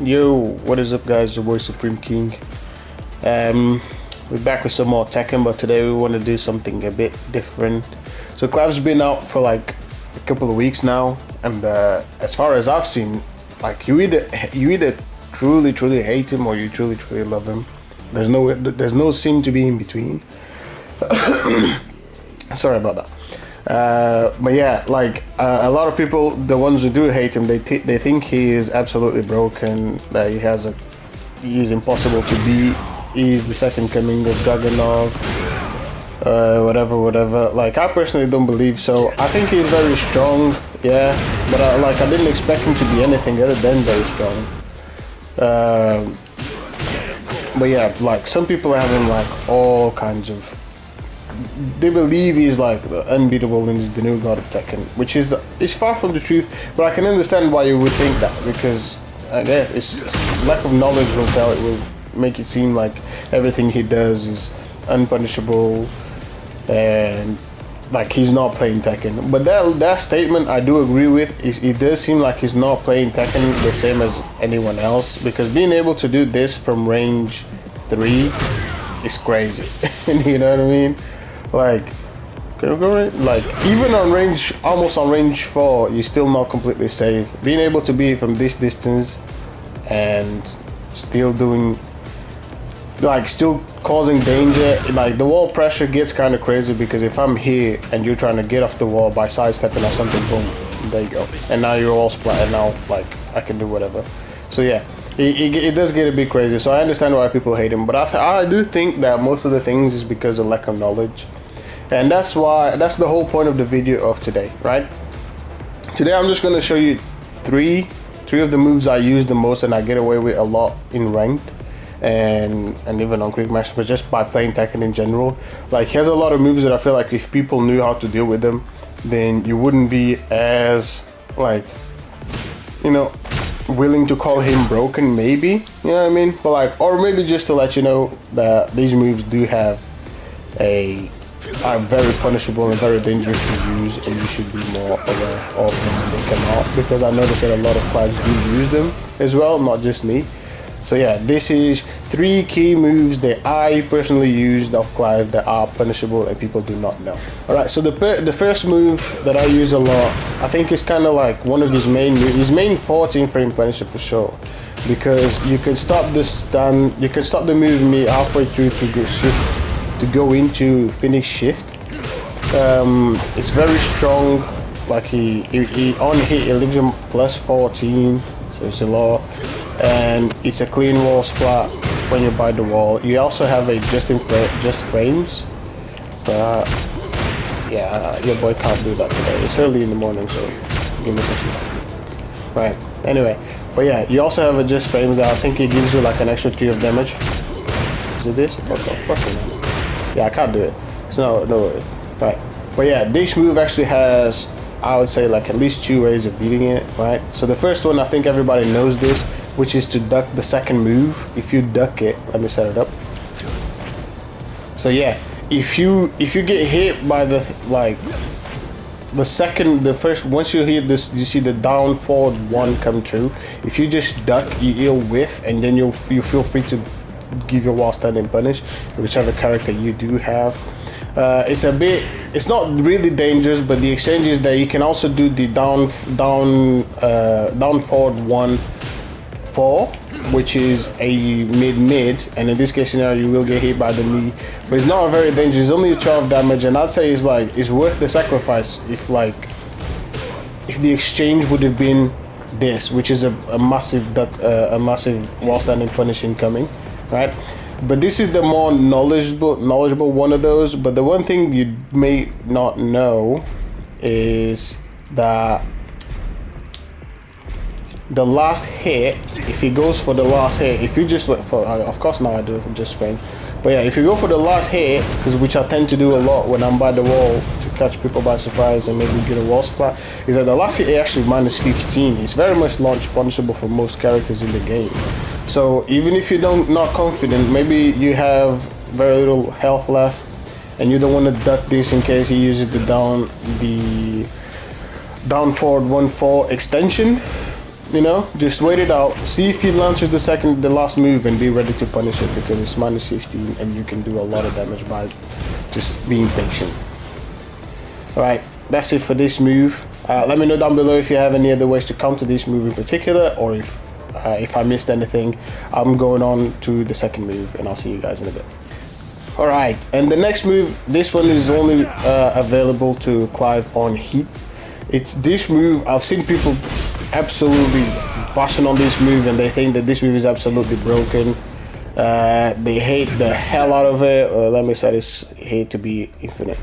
Yo, what is up guys, your boy Supreme King. We're back with some more Tekken, but today we want to do something a bit different. So Clive's been out for like a couple of weeks now, and as far as I've seen, like you either truly hate him or you truly love him. There's no seem to be in between. Sorry about that. But yeah, like a lot of people, the ones who do hate him, they think he is absolutely broken, that he's impossible to beat, he's the second coming of Dragunov, whatever. Like, I personally don't believe so. I think he's very strong, yeah, but I didn't expect him to be anything other than very strong. But yeah, like some people have him like all kinds of. They believe he's like unbeatable and he's the new god of Tekken, which is far from the truth. But I can understand why you would think that, because I guess it's lack of knowledge will make it seem like everything he does is unpunishable and like he's not playing Tekken. But that statement I do agree with. It does seem like he's not playing Tekken the same as anyone else, because being able to do this from range 3 is crazy. You know what I mean? Like, even on range, almost on range 4, you're still not completely safe. Being able to be from this distance and still doing, like, still causing danger, like the wall pressure gets kind of crazy, because if I'm here and you're trying to get off the wall by sidestepping or something, boom, there you go. And now you're all splattered. Now, like, I can do whatever. So yeah, it does get a bit crazy. So I understand why people hate him, but I do think that most of the things is because of lack of knowledge. And that's the whole point of the video of today, right? Today I'm just going to show you three of the moves I use the most and I get away with a lot in ranked and even on quick match, but just by playing Tekken in general. Like, he has a lot of moves that I feel like if people knew how to deal with them, then you wouldn't be as, like, you know, willing to call him broken, maybe, you know what I mean? But like, or maybe just to let you know that these moves do have are very punishable and very dangerous to use, and you should be more aware of them when they come out, because I noticed that a lot of Clives do use them as well, not just me. So yeah, this is 3 key moves that I personally used of Clive that are punishable and people do not know. Alright, so the first move that I use a lot, I think is kind of like one of his main 14 frame punisher for sure, because you can stop the stun, you can stop the move me halfway through to go into finish shift. It's very strong, like he on hit it leaves him plus 14, so it's a lot. And it's a clean wall splat when you're by the wall. You also have a just frames, but yeah, your boy can't do that today. It's early in the morning, so give me some sleep. Right, anyway, but yeah, you also have a just frames that I think it gives you like an extra 3 of damage. Is it this? What the fuck, man? Yeah, I can't do it, so no worries. Right, but yeah, this move actually has, I would say, like at least 2 ways of beating it, right? So the first one, I think everybody knows this, which is to duck the second move. If you duck it, let me set it up. So yeah, if you get hit by the first, once you hit this, you see the down forward 1 come true. If you just duck, you'll whiff, and then you feel free to give your wall stand and punish whichever character you do have. It's not really dangerous, but the exchange is that you can also do the down forward 1-4, which is a mid, and in this case scenario you will get hit by the knee, but it's not very dangerous. It's only 12 damage, and I'd say it's worth the sacrifice if the exchange would have been this, which is a massive wall standing punish incoming, right? But this is the more knowledgeable one of those. But the one thing you may not know is that the last hit, if he goes for the last hit, if you just wait for, of course now I do just frame, but yeah, if you go for the last hit, which I tend to do a lot when I'm by the wall to catch people by surprise and maybe get a wall splat, is that the last hit is actually minus 15. It's very much launch punishable for most characters in the game. So even if you're not confident, maybe you have very little health left and you don't want to duck this in case he uses the down forward 1-4 extension, you know, just wait it out. See if he launches the last move, and be ready to punish it, because it's minus 15 and you can do a lot of damage by just being patient. Alright, that's it for this move. Let me know down below if you have any other ways to counter this move in particular, or if I missed anything. I'm going on to the second move, and I'll see you guys in a bit. Alright, and the next move, this one is only available to Clive on Heat. It's this move. I've seen people absolutely bashing on this move, and they think that this move is absolutely broken. They hate the hell out of it. Let me set this hate to be infinite.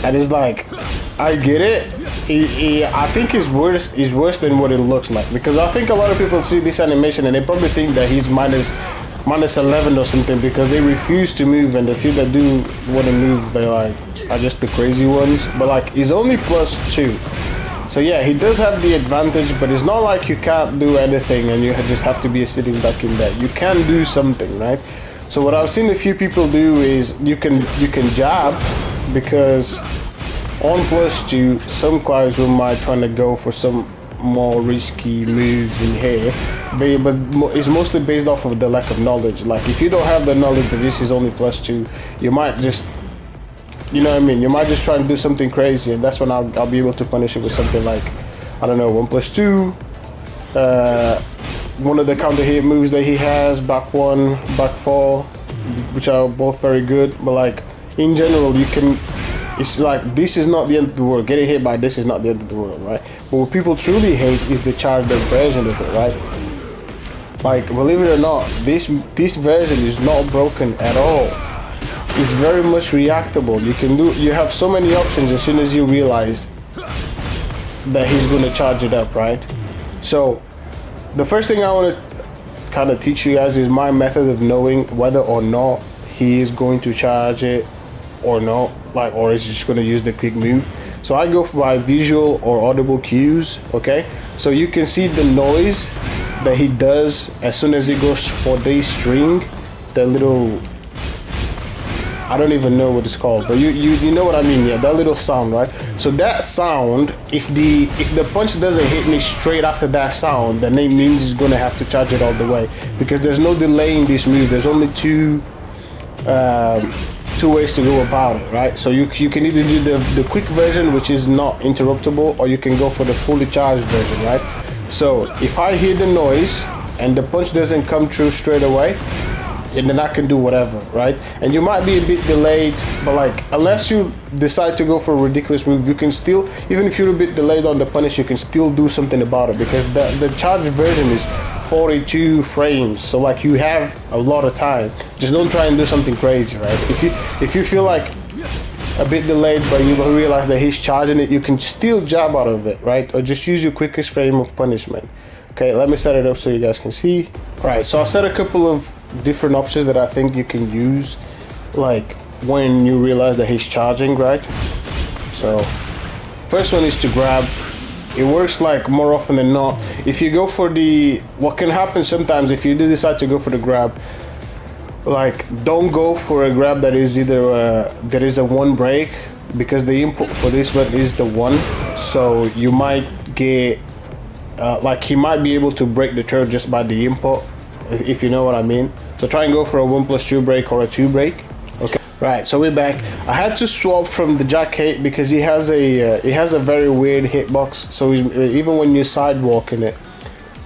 And it's like, I get it. I think it's worse than what it looks like, because I think a lot of people see this animation and they probably think that he's minus 11 or something, because they refuse to move, and the few that do want to move, they like are just the crazy ones. But like, he's only +2, so yeah, he does have the advantage, but it's not like you can't do anything and you just have to be sitting back in there. You can do something, right? So what I've seen a few people do is you can jab, because on +2, some Clives will might trying to go for some more risky moves in here, but it's mostly based off of the lack of knowledge. Like, if you don't have the knowledge that this is only +2, you might just, you know what I mean, you might just try and do something crazy, and that's when I'll be able to punish it with something like, I don't know, 1+2, one of the counter hit moves that he has, back 1, back 4, which are both very good. But like, in general, you can, it's like, this is not the end of the world. Getting hit by this is not the end of the world, right? But what people truly hate is the charged up version of it, right? Like, believe it or not, this version is not broken at all. It's very much reactable. You have so many options as soon as you realize that he's going to charge it up, right? So the first thing I want to kind of teach you guys is my method of knowing whether or not he is going to charge it or not, like, or is just going to use the quick move. So I go by visual or audible cues. Okay, so you can see the noise that he does as soon as he goes for this string, the little, I don't even know what it's called, but you know what I mean. Yeah, that little sound, right? So that sound, if the punch doesn't hit me straight after that sound, then it means he's gonna have to charge it all the way, because there's no delay in this move. There's only two ways to go about it, right? So you can either do the quick version, which is not interruptible, or you can go for the fully charged version, right? So if I hear the noise and the punch doesn't come through straight away, and then I can do whatever, right? And you might be a bit delayed, but like, unless you decide to go for a ridiculous move, you can still, even if you're a bit delayed on the punish, you can still do something about it, because the charged version is 42 frames, so like, you have a lot of time. Just don't try and do something crazy, right? If you feel like a bit delayed, but you realize that he's charging it, you can still jab out of it, right? Or just use your quickest frame of punishment. Okay, let me set it up so you guys can see. All right, so I set a couple of different options that I think you can use, like when you realize that he's charging, right? So first one is to grab. It works like more often than not. If you go for the, what can happen sometimes if you do decide to go for the grab, like, don't go for a grab that is either there is a 1 break, because the input for this one is the 1, so you might get like, he might be able to break the turret just by the input, if you know what I mean. So try and go for a 1+2 break or a 2 break. Okay, right, so we're back. I had to swap from the Jack 8 because he has a very weird hitbox, so even when you sidewalking it,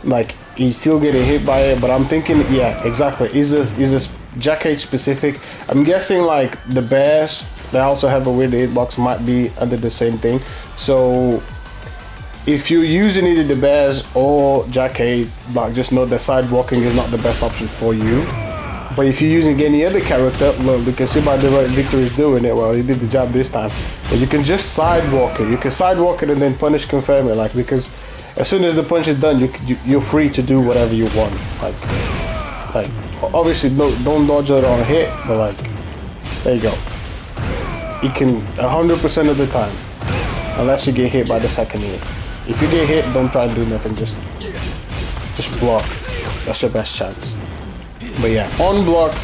like, he's still getting hit by it. But I'm thinking, yeah, exactly, is this Jack 8 specific? I'm guessing like the bears, they also have a weird hitbox, might be under the same thing. So if you're using either the bears or Jack 8, like, just know that sidewalking is not the best option for you. But if you're using any other character, look, you can see by the way Victor is doing it. Well, he did the job this time, but you can just sidewalk it. You can sidewalk it and then punish confirm it, like, because as soon as the punch is done, you're free to do whatever you want. Like obviously don't dodge it on a hit, but like, there you go. You can 100% of the time, unless you get hit by the second hit. If you get hit, don't try and do nothing. Just block. That's your best chance. But yeah, on block.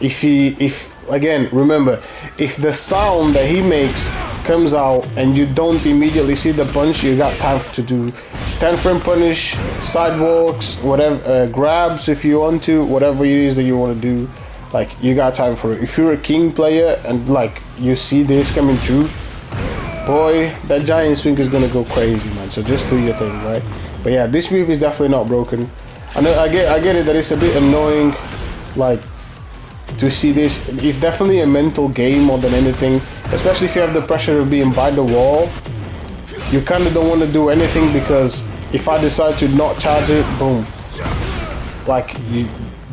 If again, remember, if the sound that he makes comes out and you don't immediately see the punch, you got time to do 10 frame punish, sidewalks, whatever, grabs if you want to, whatever it is that you want to do. Like, you got time for it. If you're a king player and like you see this coming through, boy, that giant swing is gonna go crazy, man. So just do your thing, right? But yeah, this move is definitely not broken. I know, I get it that it's a bit annoying, like, to see this. It's definitely a mental game more than anything, especially if you have the pressure of being by the wall. You kind of don't want to do anything, because if I decide to not charge it, boom, like,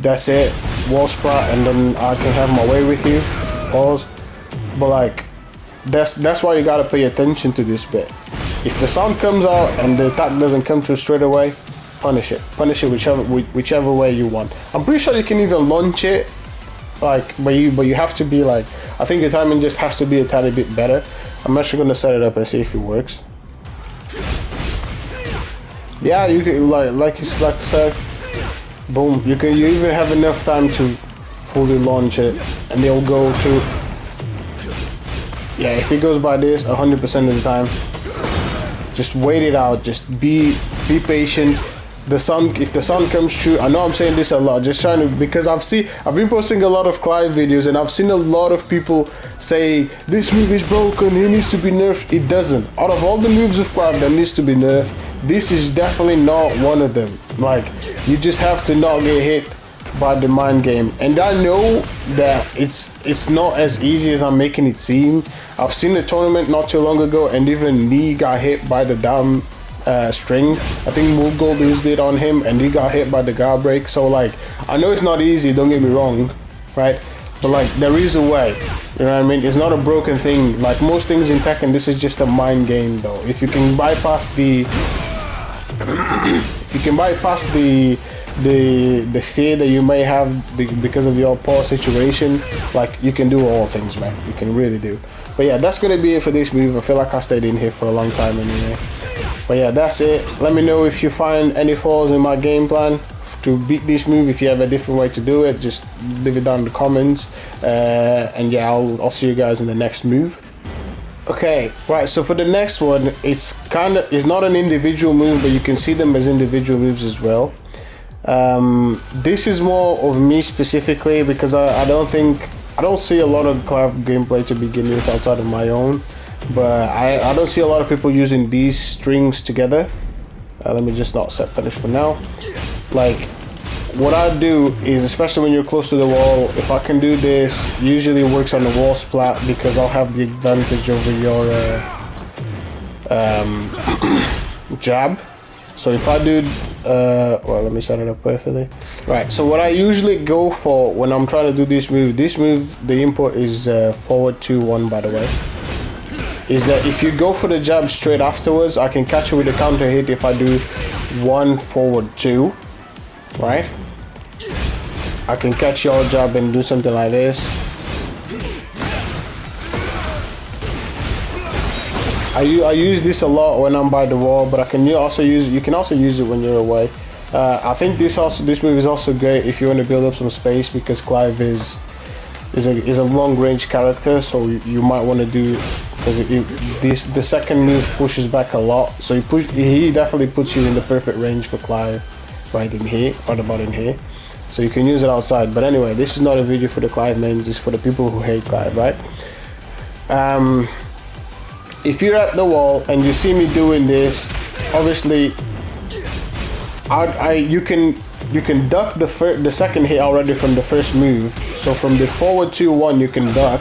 that's it, wall sprat, and then I can have my way with you. Pause. But like, that's why you gotta pay attention to this bit. If the sound comes out and the attack doesn't come through straight away, punish it whichever way you want. I'm pretty sure you can even launch it, like, but you have to be like, I think your timing just has to be a tiny bit better. I'm actually gonna set it up and see if it works. Yeah, you can, like I said, boom, you even have enough time to fully launch it, and they'll go to, yeah, if it goes by this 100% of the time, just wait it out, just be patient. The sun, if the sun comes through, I know I'm saying this a lot, just trying to, because I've been posting a lot of Clive videos, and I've seen a lot of people say this move is broken, he needs to be nerfed. It doesn't. Out of all the moves of Clive that needs to be nerfed, this is definitely not one of them. Like, you just have to not get hit by the mind game, and I know that it's not as easy as I'm making it seem. I've seen a tournament not too long ago, and even Lee got hit by the damn string. I think Move Gold used it on him, and he got hit by the guard break. So like, I know it's not easy, don't get me wrong, right? But like, there is a way, you know what I mean? It's not a broken thing. Like most things in Tekken, this is just a mind game though. If you can bypass the the fear that you may have because of your poor situation, like, you can do all things, man. You can really do. But yeah, that's gonna be it for this move. I feel like I stayed in here for a long time anyway. But yeah, that's it. Let me know if you find any flaws in my game plan to beat this move. If you have a different way to do it, just leave it down in the comments. And yeah, I'll see you guys in the next move. Okay, right, so for the next one, it's not an individual move, but you can see them as individual moves as well. This is more of me specifically, because I don't see a lot of Clive gameplay to begin with outside of my own, but I don't see a lot of people using these strings together. Let me just not set finish for now. Like, what I do is, especially when you're close to the wall, if I can do this, usually it works on the wall splat, because I'll have the advantage over your jab. So if I do, well, let me set it up perfectly. Right, so what I usually go for when I'm trying to do this move, the input is forward 2-1, by the way, is that if you go for the jab straight afterwards, I can catch you with a counter hit if I do 1 forward 2, right? I can catch your jab and do something like this. I use this a lot when I'm by the wall, but you can also use it when you're away. I think this move is also great if you want to build up some space, because Clive is a long range character, so you might want to do, because the second move pushes back a lot, so he definitely puts you in the perfect range for Clive, right in here, right about in here. So you can use it outside. But anyway, this is not a video for the Clive mains, it's for the people who hate Clive, right? If you're at the wall and you see me doing this, obviously you can duck the second hit already from the first move. So from the forward 2-1 you can duck,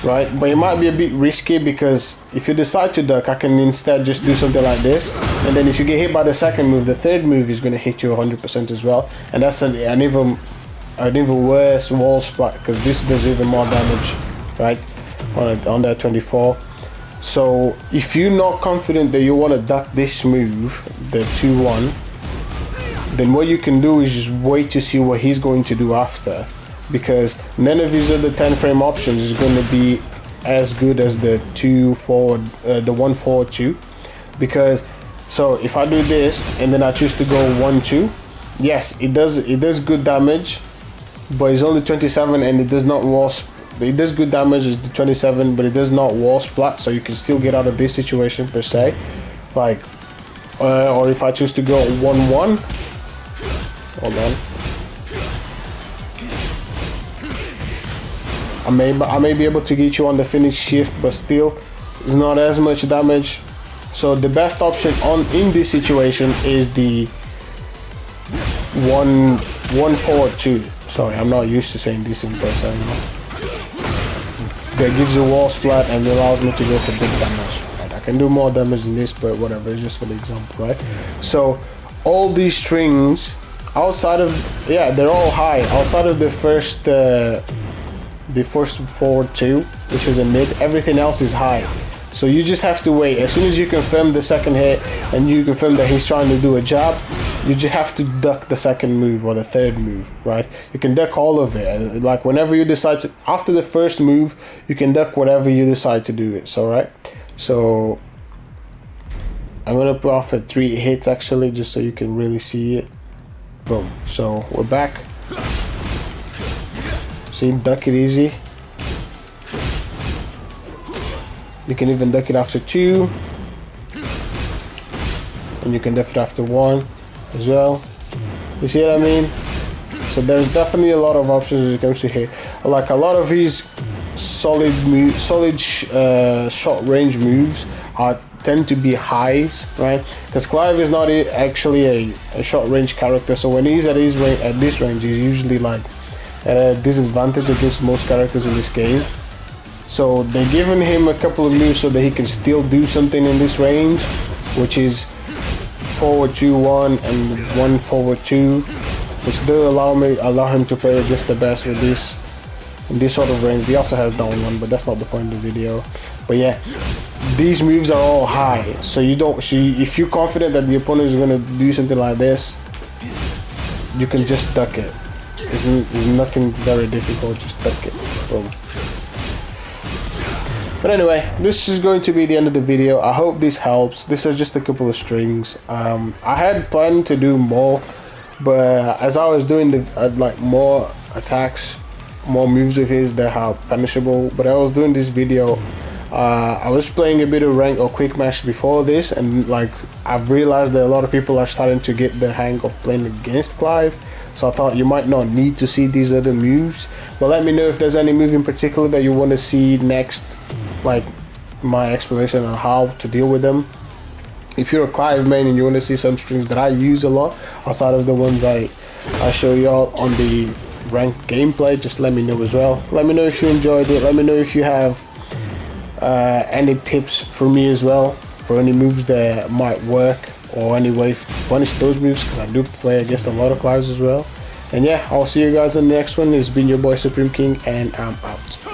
right? But it might be a bit risky, because if you decide to duck, I can instead just do something like this, and then if you get hit by the second move, the third move is going to hit you 100% as well, and that's an even worse wall splat, because this does even more damage, right, on that 24. So if you're not confident that you want to duck this move, the 2-1, then what you can do is just wait to see what he's going to do after, because none of these other 10 frame options is going to be as good as the 2 forward, the 1 forward 2, because so if I do this and then I choose to go 1-2, yes, it does good damage, but it's only 27 and it does not it does good damage, is the 27, but it does not wall splat, so you can still get out of this situation per se. Like, or if I choose to go 1-1, hold on. I may be able to get you on the finish shift, but still, it's not as much damage. So the best option in this situation is the 1-4-2. Sorry, I'm not used to saying this in person. That gives you wall splat and allows me to go for big damage. Right? I can do more damage than this, but whatever. It's just for the example, right? So all these strings outside of they're all high outside of the first forward 2, which is a mid. Everything else is high. So you just have to wait. As soon as you confirm the second hit and you confirm that he's trying to do a jab, you just have to duck the second move or the third move, right? You can duck all of it. Like whenever you decide to, after the first move, you can duck whatever you decide to do it. So right. So I'm gonna put off at 3 hits actually, just so you can really see it. Boom. So we're back. See, duck it easy. You can even duck it after 2, and you can duck it after 1 as well. You see what I mean? So there's definitely a lot of options when it comes to here. Like a lot of these solid short range moves tend to be highs, right? Because Clive is not actually a short range character, so when he's at this range, he's usually like at a disadvantage against most characters in this game. So they're giving him a couple of moves so that he can still do something in this range, which is forward 2-1 and 1 forward 2, which do allow him to play just the best with this in this sort of range. He also has down 1, but that's not the point of the video. But yeah, these moves are all high, so if you're confident that the opponent is gonna do something like this, you can just duck it. It's nothing very difficult, just duck it. Boom. But anyway, this is going to be the end of the video. I hope this helps. These are just a couple of strings. I had planned to do more, but as I was doing like more attacks, more moves of his that are punishable, but I was doing this video, I was playing a bit of rank or quick match before this, and like I've realized that a lot of people are starting to get the hang of playing against Clive. So I thought you might not need to see these other moves, but let me know if there's any move in particular that you want to see next, like my explanation on how to deal with them. If you're a Clive main and you want to see some strings that I use a lot outside of the ones I show y'all on the ranked gameplay, just let me know as well. Let me know if you enjoyed it. Let me know if you have any tips for me as well, for any moves that might work, or any way to punish those moves, because I do play against a lot of Clives as well. And yeah, I'll see you guys in the next one. It's been your boy Supreme King, and I'm out.